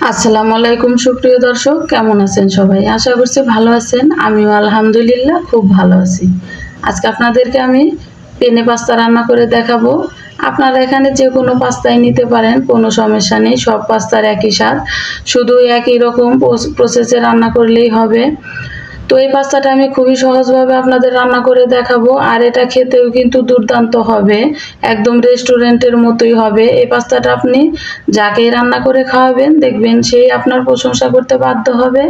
আসসালামু আলাইকুম সুপ্রিয় দর্শক, কেমন আছেন সবাই? আশা করছি ভালো আছেন। আমিও আলহামদুলিল্লাহ খুব ভালো আছি। আজকে আপনাদেরকে আমি পেনে পাস্তা রান্না করে দেখাবো। আপনারা এখানে যে কোনো পাস্তাই নিতে পারেন, কোনো সমস্যা নেই। সব পাস্তার একই স্বাদ, শুধু একই রকম প্রসেসে রান্না করলেই হবে। তো এই পাস্তাটা আমি খুবই সহজভাবে আপনাদের রান্না করে দেখাবো, আর এটা খেতেও কিন্তু দুর্দান্ত হবে, একদম রেস্টুরেন্টের মতোই হবে। এই পাস্তাটা আপনি যাকেই রান্না করে খাওয়াবেন দেখবেন সেই আপনার প্রশংসা করতে বাধ্য হবে।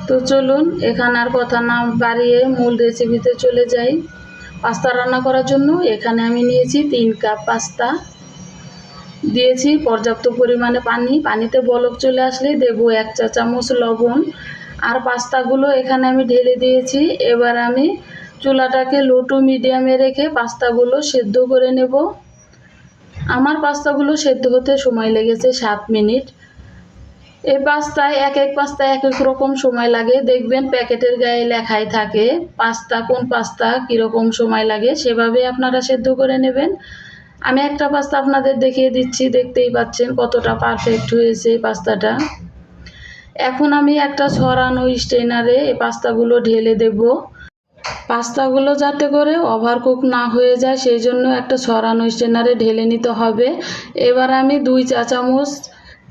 তো চলুন এখানে আর কথা না বাড়িয়ে মূল রেসিপিতে চলে যাই। পাস্তা রান্না করার জন্য এখানে আমি নিয়েছি 3 কাপ পাস্তা, দিয়েছি পর্যাপ্ত পরিমাণে পানি। পানিতে বলক চলে আসলেই দেব 1 চা চামচ লবণ, আর পাস্তাগুলো এখানে আমি ঢেলে দিয়েছি। এবার আমি চুলাটাকে লো টু মিডিয়ামে রেখে পাস্তাগুলো সেদ্ধ করে নেব। আমার পাস্তাগুলো সেদ্ধ হতে সময় লেগেছে 7 মিনিট। এই পাস্তায় এক এক রকম সময় লাগে, দেখবেন প্যাকেটের গায়ে লেখাই থাকে পাস্তা কোন পাস্তা কীরকম সময় লাগে, সেভাবে আপনারা সেদ্ধ করে নেবেন। আমি একটা পাস্তা আপনাদের দেখিয়ে দিচ্ছি, দেখতেই পাচ্ছেন কতটা পারফেক্ট হয়েছে পাস্তাটা। এখন আমি একটা ছড়ানো স্ট্রেনারে এই পাস্তাগুলো ঢেলে দেব। পাস্তাগুলো যাতে করে ওভারকুক না হয়ে যায় সেই জন্য একটা ছড়ানো স্ট্রেনারে ঢেলে নিতে হবে। এবার আমি 2 চা চামচ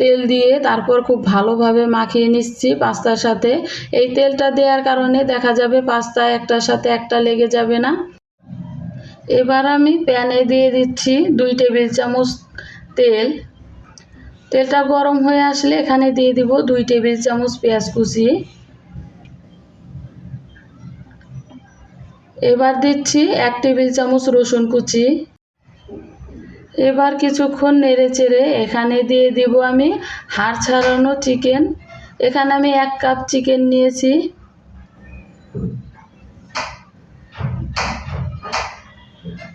তেল দিয়ে তারপর খুব ভালোভাবে মাখিয়ে নিচ্ছি পাস্তার সাথে। এই তেলটা দেওয়ার কারণে দেখা যাবে পাস্তা একটার সাথে একটা লেগে যাবে না। এবার আমি প্যানে দিয়ে দিচ্ছি 2 টেবিল চামচ তেল। তেলটা গরম হয়ে আসলে এখানে দিয়ে দিব 2 টেবিল চামচ পেঁয়াজ কুচি। এবার দিচ্ছি 1 টেবিল চামচ রসুন কুচি। এবার কিছুক্ষণ নেড়ে চেড়ে এখানে দিয়ে দিব আমি হাড় ছাড়ানো চিকেন। এখানে আমি 1 কাপ চিকেন নিয়েছি।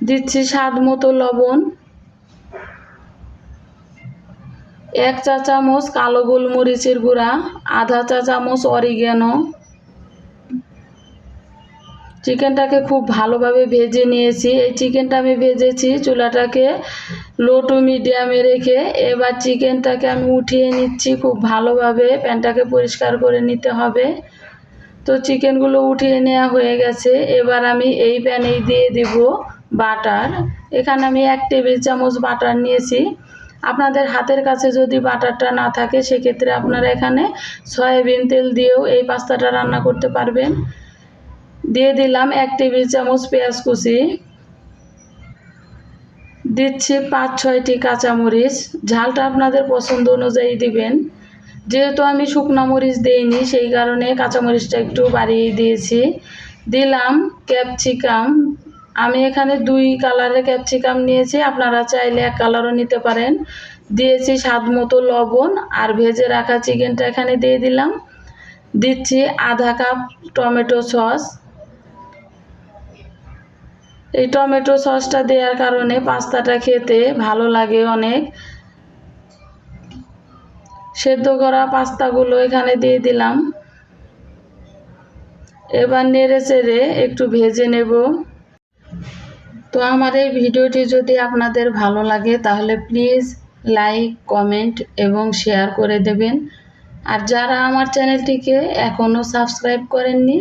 দিচ্ছি স্বাদ মতো লবণ, 1 চা চামচ কালো গোলমরিচের গুঁড়া, আধা চা চামচ অরিগ্যানো। চিকেনটাকে খুব ভালোভাবে ভেজে নিয়েছি। এই চিকেনটা আমি ভেজেছি চুলাটাকে লো টু মিডিয়ামে রেখে। এবার চিকেনটাকে আমি উঠিয়ে নিচ্ছি খুব ভালোভাবে, প্যানটাকে পরিষ্কার করে নিতে হবে। তো চিকেনগুলো উঠিয়ে নেওয়া হয়ে গেছে। এবার আমি এই প্যানেই দিয়ে দিব বাটার। এখানে আমি 1 টেবিল চামচ বাটার নিয়েছি। আপনাদের হাতের কাছে যদি বাটারটা না থাকে সেক্ষেত্রে আপনারা এখানে সয়াবিন তেল দিয়েও এই পাস্তাটা রান্না করতে পারবেন। দিয়ে দিলাম 1 টেবিল চামচ পেঁয়াজ কুচি, দিচ্ছি 5-6টি কাঁচামরিচ। ঝালটা আপনাদের পছন্দ অনুযায়ী দিবেন। যেহেতু আমি শুকনো মরিচ দেইনি সেই কারণে কাঁচামরিচটা একটু বাড়িয়ে দিয়েছি। দিলাম ক্যাপসিকাম। আমি এখানে 2 কালারের ক্যাপসিকাম নিয়েছি, আপনারা চাইলে 1 কালারও নিতে পারেন। দিয়েছি স্বাদ মতো লবণ, আর ভেজে রাখা চিকেনটা এখানে দিয়ে দিলাম। দিচ্ছি আধা কাপ টমেটো সস। এই টমেটো সসটা দেওয়ার কারণে পাস্তাটা খেতে ভালো লাগে অনেক। সেদ্ধ করা পাস্তাগুলো এখানে দিয়ে দিলাম। এবার নেড়ে চেড়ে একটু ভেজে নেব। তো আমার এই ভিডিওটি যদি আপনাদের ভালো লাগে তাহলে প্লিজ লাইক, কমেন্ট এবং শেয়ার করে দেবেন। আর যারা আমার চ্যানেলটিকে এখনও সাবস্ক্রাইব করেননি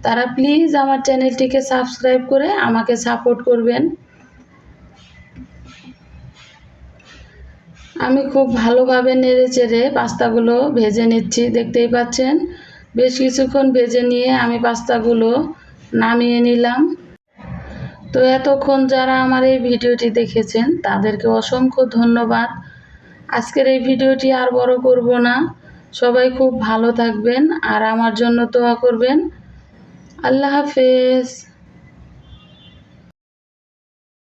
তারা প্লিজ আমার চ্যানেলটিকে সাবস্ক্রাইব করে আমাকে সাপোর্ট করবেন। আমি খুব ভালোভাবে নেড়ে চেড়ে পাস্তাগুলো ভেজে নিচ্ছি, দেখতেই পাচ্ছেন। বেশ কিছুক্ষণ ভেজে নিয়ে আমি পাস্তাগুলো নামিয়ে নিলাম। তো এতক্ষণ যারা আমার এই ভিডিওটি দেখেছেন তাদেরকে অসংখ্য ধন্যবাদ। আজকের এই ভিডিওটি আর বড় করব না। সবাই খুব ভালো থাকবেন আর আমার জন্য দোয়া করবেন। আল্লাহ হাফেজ।